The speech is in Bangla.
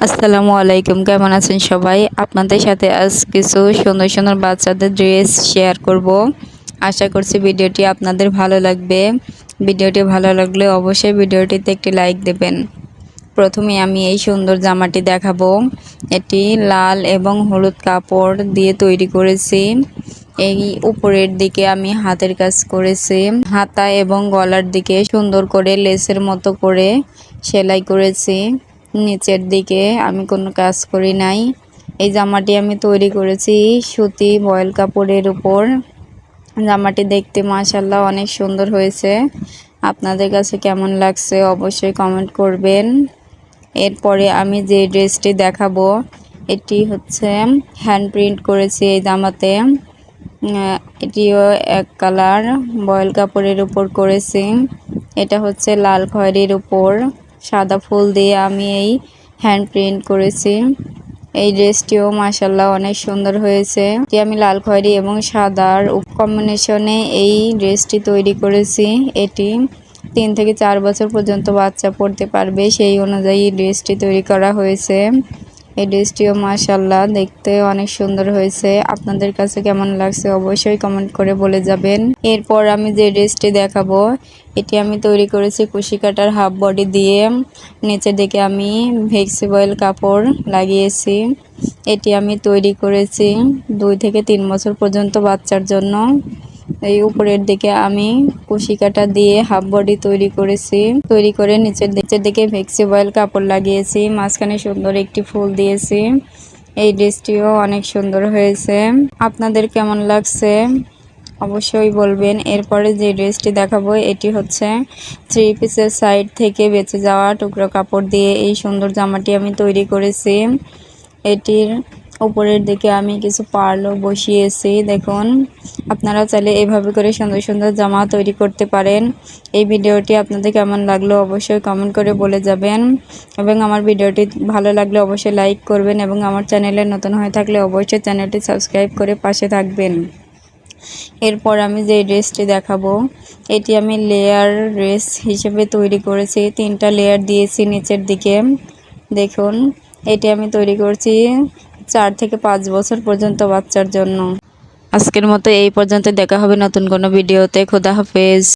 আসসালামু আলাইকুম, কেমন আছেন সবাই? আপনাদের সাথে আজ কিছু সুন্দর সুন্দর বাচ্চাদের ড্রেস শেয়ার করব। আশা করছি ভিডিওটি আপনাদের ভালো লাগবে। ভিডিওটি ভালো লাগলে অবশ্যই ভিডিওটিতে একটি লাইক দেবেন। প্রথমে আমি এই সুন্দর জামাটি দেখাবো। এটি লাল এবং হলুদ কাপড় দিয়ে তৈরি করেছি। এই উপরের দিকে আমি হাতের কাজ করেছি, হাতা এবং গলার দিকে সুন্দর করে লেসের মতো করে সেলাই করেছি। নিচের দিকে আমি কোনো কাজ করি নাই। এই জামাটি আমি তৈরি করেছি সুতি বয়েল কাপড়ের উপর। জামাটি দেখতে মাশাআল্লাহ অনেক সুন্দর হয়েছে। আপনাদের কাছে কেমন লাগছে অবশ্যই কমেন্ট করবেন। এরপরে আমি যে ড্রেসটি দেখাবো এটি হচ্ছে হ্যান্ড প্রিন্ট করেছি এই জামাতে। এটিও এক কালার বয়েল কাপড়ের উপর করেছি। এটা হচ্ছে লাল খয়েরির উপর সাদা ফুল দিয়ে আমি এই হ্যান্ড প্রিন্ট করেছি। এই ড্রেসটিও মাশাআল্লাহ অনেক সুন্দর হয়েছে। আমি লাল খয়েরি এবং সাদার কম্বিনেশনে এই ড্রেসটি তৈরি করেছি। এটি 3 থেকে 4 বছর পর্যন্ত বাচ্চা পরতে পারবে, সেই অনুযায়ী ড্রেসটি তৈরি করা হয়েছে। এই ড্রেসটিও মাশাআল্লাহ দেখতে অনেক সুন্দর হয়েছে। আপনাদের কাছে কেমন লাগছে অবশ্যই কমেন্ট করে বলে যাবেন। এরপর আমি যে ড্রেসটি দেখাবো এটি আমি তৈরি করেছি কুশি কাটার হাফ বডি দিয়ে। নিচের দিকে আমি ফ্লেক্সিবল কাপড় লাগিয়েছি। এটি আমি তৈরি করেছি 2 থেকে 3 বছর পর্যন্ত বাচ্চার জন্য। এই উপরের দিকে আমি কুশি কাটা দিয়ে হাফ বডি তৈরি করেছি। তৈরি করে নিচের দিকে ফ্লেক্সিবল কাপড় লাগিয়েছি, মাঝখানে সুন্দর একটি ফুল দিয়েছি। এই ড্রেসটিও অনেক সুন্দর হয়েছে। আপনাদের কেমন লাগছে অবশ্যই বলবেন। এরপরে যে ড্রেসটি দেখাবো এটি হচ্ছে 3 পিসের সাইড থেকে বেঁচে যাওয়া টুকরো কাপড় দিয়ে এই সুন্দর জামাটি আমি তৈরি করেছি। এটির উপরের দিকে আমি কিছু পার্লও বসিয়েছি। দেখুন, আপনারা চাইলে এভাবে করে সুন্দর সুন্দর জামা তৈরি করতে পারেন। এই ভিডিওটি আপনাদের কেমন লাগলো অবশ্যই কমেন্ট করে বলে যাবেন এবং আমার ভিডিওটি ভালো লাগলে অবশ্যই লাইক করবেন এবং আমার চ্যানেলে নতুন হয়ে থাকলে অবশ্যই চ্যানেলটি সাবস্ক্রাইব করে পাশে থাকবেন। এরপর আমি যে ড্রেসটি দেখাবো এটি আমি লেয়ার ড্রেস হিসেবে তৈরি করেছি। 3টা লেয়ার দিয়েছি নিচের দিকে। দেখুন, এটি আমি তৈরি করছি 4 থেকে 5 বছর পর্যন্ত বাচ্চার জন্য। আজকের মতো এই পর্যন্ত, দেখা হবে নতুন কোনো ভিডিওতে। খোদা হাফেজ।